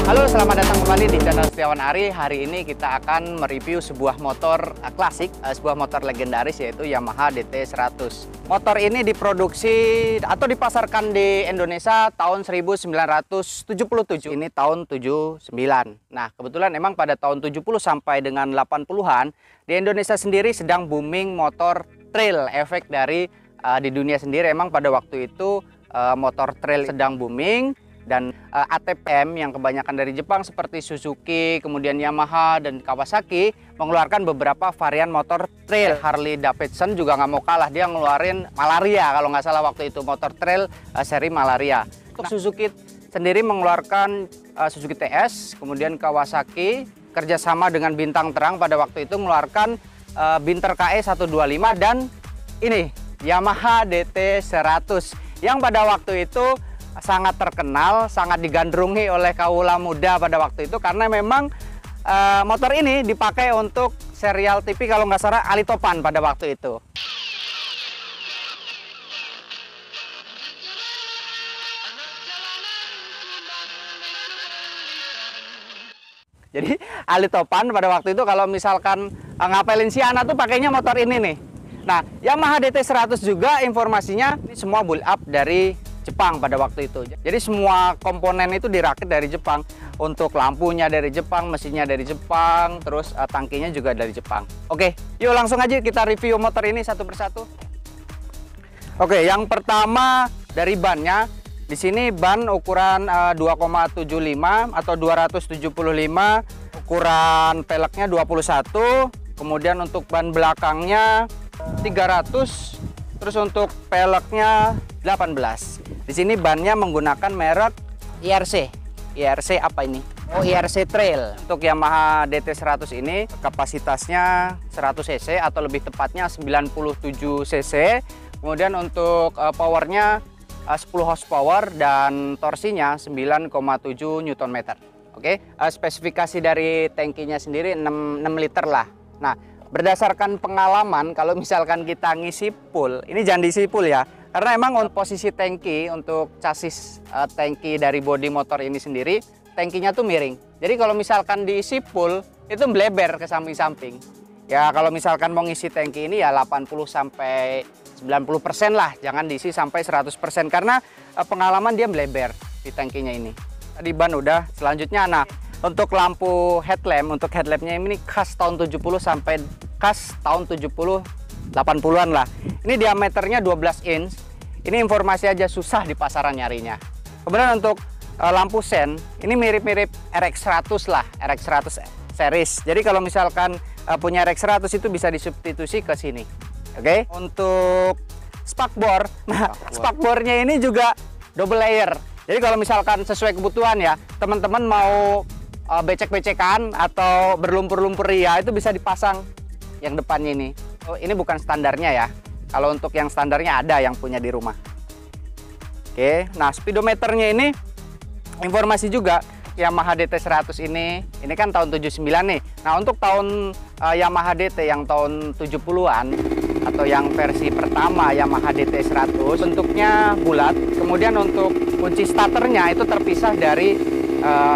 Halo, selamat datang kembali di channel Setiawan Ari. Hari ini kita akan mereview sebuah motor klasik, sebuah motor legendaris yaitu Yamaha DT100. Motor ini diproduksi atau dipasarkan di Indonesia tahun 1977. Ini tahun 79. Nah, kebetulan emang pada tahun 70 sampai dengan 80-an di Indonesia sendiri sedang booming motor trail. Efek dari di dunia sendiri emang pada waktu itu motor trail sedang booming. Dan ATPM yang kebanyakan dari Jepang seperti Suzuki, kemudian Yamaha dan Kawasaki mengeluarkan beberapa varian motor trail. Harley Davidson juga nggak mau kalah, dia ngeluarin Malaria kalau nggak salah waktu itu, motor trail seri Malaria. Untuk Suzuki sendiri mengeluarkan Suzuki TS, kemudian Kawasaki kerjasama dengan Bintang Terang pada waktu itu mengeluarkan Binter KE 125 dan ini Yamaha DT100 yang pada waktu itu sangat terkenal, sangat digandrungi oleh kaula muda pada waktu itu karena memang motor ini dipakai untuk serial TV kalau nggak salah Ali Topan pada waktu itu. Jadi Ali Topan pada waktu itu kalau misalkan ngapelin si Ana tuh pakainya motor ini nih. Nah, Yamaha DT100 juga informasinya ini semua build up dari Jepang pada waktu itu. Jadi semua komponen itu dirakit dari Jepang. Untuk lampunya dari Jepang, mesinnya dari Jepang, terus tangkinya juga dari Jepang. Oke, yuk langsung aja kita review motor ini satu persatu. Oke, yang pertama dari bannya. Di sini ban ukuran 2,75 atau 275, ukuran peleknya 21. Kemudian untuk ban belakangnya 300, terus untuk peleknya 18. Di sini bannya menggunakan merek IRC. IRC apa ini? Oh, IRC Trail. Untuk Yamaha DT100 ini kapasitasnya 100 cc atau lebih tepatnya 97 cc. Kemudian untuk powernya 10 horsepower dan torsinya 9,7 Nm. Oke, spesifikasi dari tangkinya sendiri 6 liter lah. Nah, berdasarkan pengalaman kalau misalkan kita ngisi full, ini jangan diisi full ya. Karena emang untuk posisi tangki, untuk chassis tangki dari bodi motor ini sendiri, tangkinya tuh miring. Jadi kalau misalkan diisi full, itu melebar ke samping-samping. Ya kalau misalkan mau ngisi tangki ini ya 80 sampai 90% lah, jangan diisi sampai 100% karena pengalaman dia melebar di tangkinya ini. Tadi ban udah, selanjutnya nah untuk lampu headlamp, untuk headlampnya ini khas tahun 70 sampai khas tahun 80-80-an lah. Ini diameternya 12 inch. Ini informasi aja susah di pasaran nyarinya. Kemudian untuk lampu sen, ini mirip-mirip RX100 lah, RX100 series. Jadi kalau misalkan punya RX100 itu bisa disubstitusi ke sini. Oke. Untuk spakbor, nah spakbornya ini juga double layer. Jadi kalau misalkan sesuai kebutuhan ya, teman-teman mau becek-becekan atau berlumpur-lumpur ya, itu bisa dipasang yang depannya ini. Oh, ini bukan standarnya ya. Kalau untuk yang standarnya ada yang punya di rumah. Oke, nah speedometernya ini informasi juga Yamaha DT100 ini kan tahun 79 nih. Nah, untuk tahun Yamaha DT yang tahun 70-an atau yang versi pertama Yamaha DT100 bentuknya bulat. Kemudian untuk kunci starternya itu terpisah dari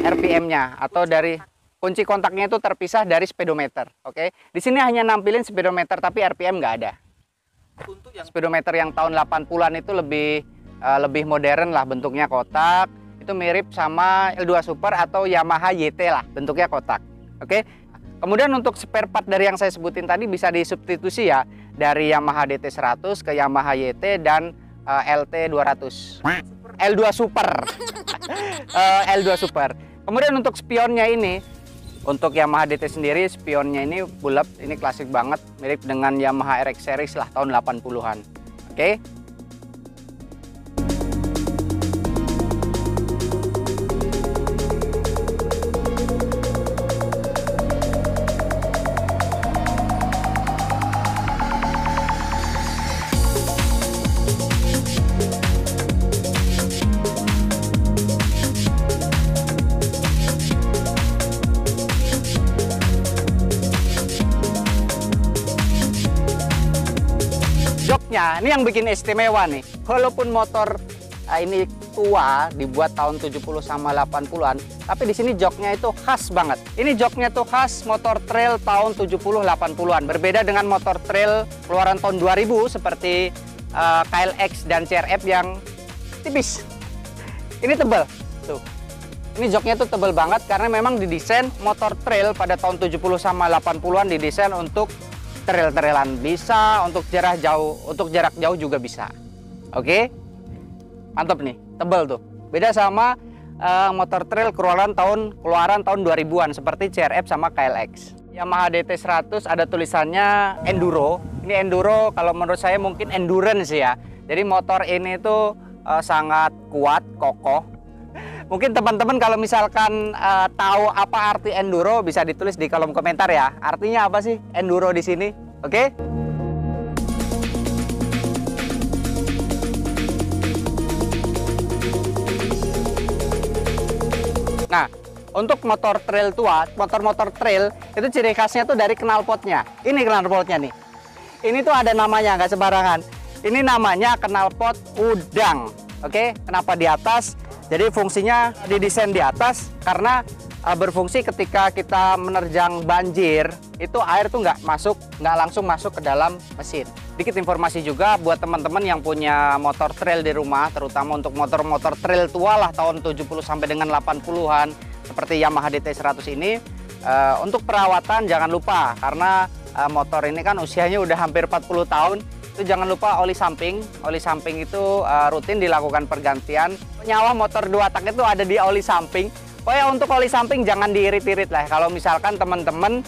RPM-nya atau dari kunci kontaknya itu terpisah dari speedometer. Oke, di sini hanya nampilin speedometer tapi RPM nggak ada. Untuk yang speedometer yang tahun 80-an itu lebih modern lah, bentuknya kotak. Itu mirip sama L2 Super atau Yamaha YT lah, bentuknya kotak. Oke. Kemudian untuk spare part dari yang saya sebutin tadi bisa disubstitusi ya dari Yamaha DT100 ke Yamaha YT dan LT200. L2 Super. L2 Super. Kemudian untuk spionnya ini, untuk Yamaha DT sendiri spionnya ini bulat, ini klasik banget, mirip dengan Yamaha RX series lah tahun 80-an. Oke. Ini yang bikin istimewa nih. Walaupun motor ini tua, dibuat tahun 70 sama 80-an, tapi di sini joknya itu khas banget. Ini joknya tuh khas motor trail tahun 70 80-an. Berbeda dengan motor trail keluaran tahun 2000 seperti KLX dan CRF yang tipis. Ini tebal. Tuh. Ini joknya tuh tebal banget karena memang didesain motor trail pada tahun 70 sama 80-an didesain untuk trail-trailan bisa, untuk jarak jauh juga bisa. Oke? Mantap nih, tebal tuh. Beda sama motor trail keluaran tahun 2000-an seperti CRF sama KLX. Yamaha DT100 ada tulisannya enduro. Ini enduro kalau menurut saya mungkin endurance ya. Jadi motor ini tuh sangat kuat, kokoh. Mungkin teman-teman kalau misalkan tahu apa arti enduro bisa ditulis di kolom komentar ya. Artinya apa sih enduro di sini? Oke? Nah, untuk motor trail tua, motor-motor trail itu ciri khasnya tuh dari knalpotnya. Ini knalpotnya nih. Ini tuh ada namanya, nggak sembarangan. Ini namanya knalpot udang. Oke, kenapa di atas? Jadi fungsinya didesain di atas karena berfungsi ketika kita menerjang banjir, itu air tuh nggak langsung masuk ke dalam mesin. Sedikit informasi juga buat teman-teman yang punya motor trail di rumah, terutama untuk motor-motor trail tua lah tahun 70 sampai dengan 80-an seperti Yamaha DT100 ini. Untuk perawatan jangan lupa karena motor ini kan usianya udah hampir 40 tahun. Itu jangan lupa oli samping. Oli samping itu rutin dilakukan pergantian. Nyawa motor 2 tak itu ada di oli samping. Pokoknya untuk oli samping jangan diirit-irit lah kalau misalkan teman-teman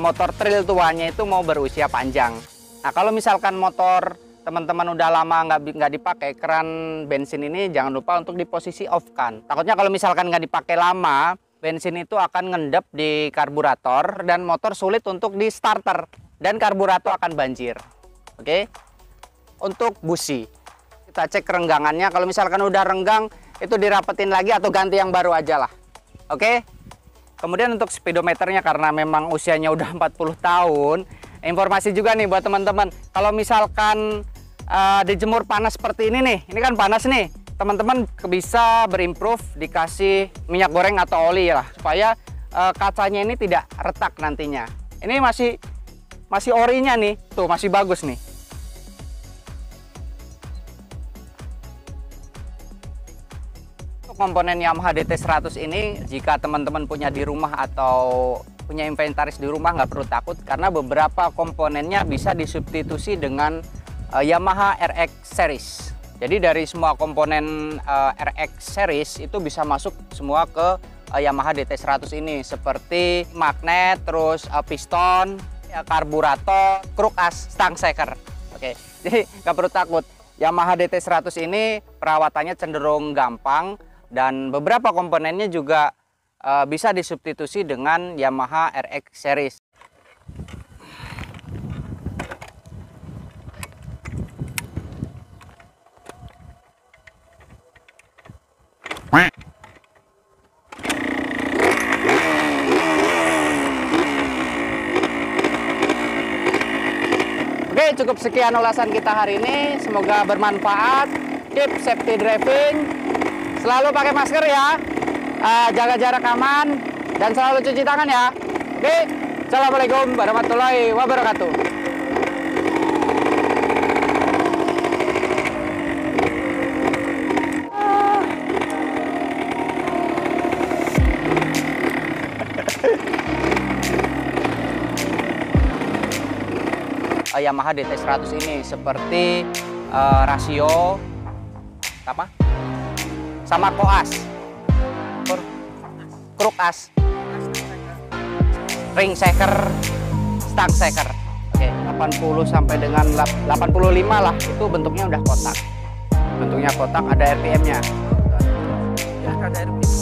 motor trail tuanya itu mau berusia panjang. Nah, kalau misalkan motor teman-teman udah lama nggak dipakai, keran bensin ini jangan lupa untuk di posisi off kan. Takutnya kalau misalkan nggak dipakai lama, bensin itu akan ngendap di karburator dan motor sulit untuk di starter dan karburator akan banjir. Oke. Untuk busi, kita cek renggangannya. Kalau misalkan udah renggang, itu dirapetin lagi atau ganti yang baru aja lah. Oke. Kemudian untuk speedometernya karena memang usianya udah 40 tahun. Informasi juga nih buat teman-teman. Kalau misalkan dijemur panas seperti ini nih, ini kan panas nih. Teman-teman bisa berimprove dikasih minyak goreng atau oli lah supaya kacanya ini tidak retak nantinya. Ini masih orinya nih. Tuh, masih bagus nih. Komponen Yamaha DT100 ini jika teman-teman punya di rumah atau punya inventaris di rumah nggak perlu takut karena beberapa komponennya bisa disubstitusi dengan Yamaha RX series. Jadi dari semua komponen RX series itu bisa masuk semua ke Yamaha DT100 ini seperti magnet, terus piston, karburator, kruk as, stang shaker. Oke, jadi nggak perlu takut. Yamaha DT100 ini perawatannya cenderung gampang. Dan beberapa komponennya juga bisa disubstitusi dengan Yamaha RX series. Oke, cukup sekian ulasan kita hari ini. Semoga bermanfaat. Keep safety driving. Selalu pakai masker ya, jaga jarak aman, dan selalu cuci tangan ya. Oke, assalamualaikum warahmatullahi wabarakatuh. Yamaha DT100 ini seperti rasio apa? Sama koas, kruk as, ring shaker, stang shaker. Oke, 80 sampai dengan 85 lah, itu bentuknya udah kotak. Bentuknya kotak, ada RPM-nya. Ya, ada RPM.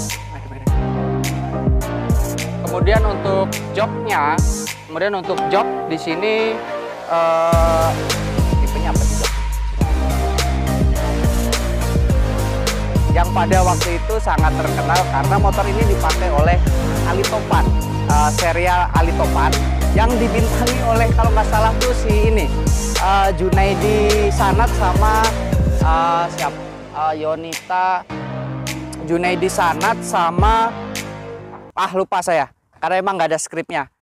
Kemudian untuk joknya, di sini tipenya apa sih? Yang pada waktu itu sangat terkenal karena motor ini dipakai oleh Ali Topan, serial Ali Topan yang dibintangi oleh kalau nggak salah tuh si ini Junaidi Sanad sama Yonita, Junaidi Sanad, sama lupa saya karena emang nggak ada skripnya.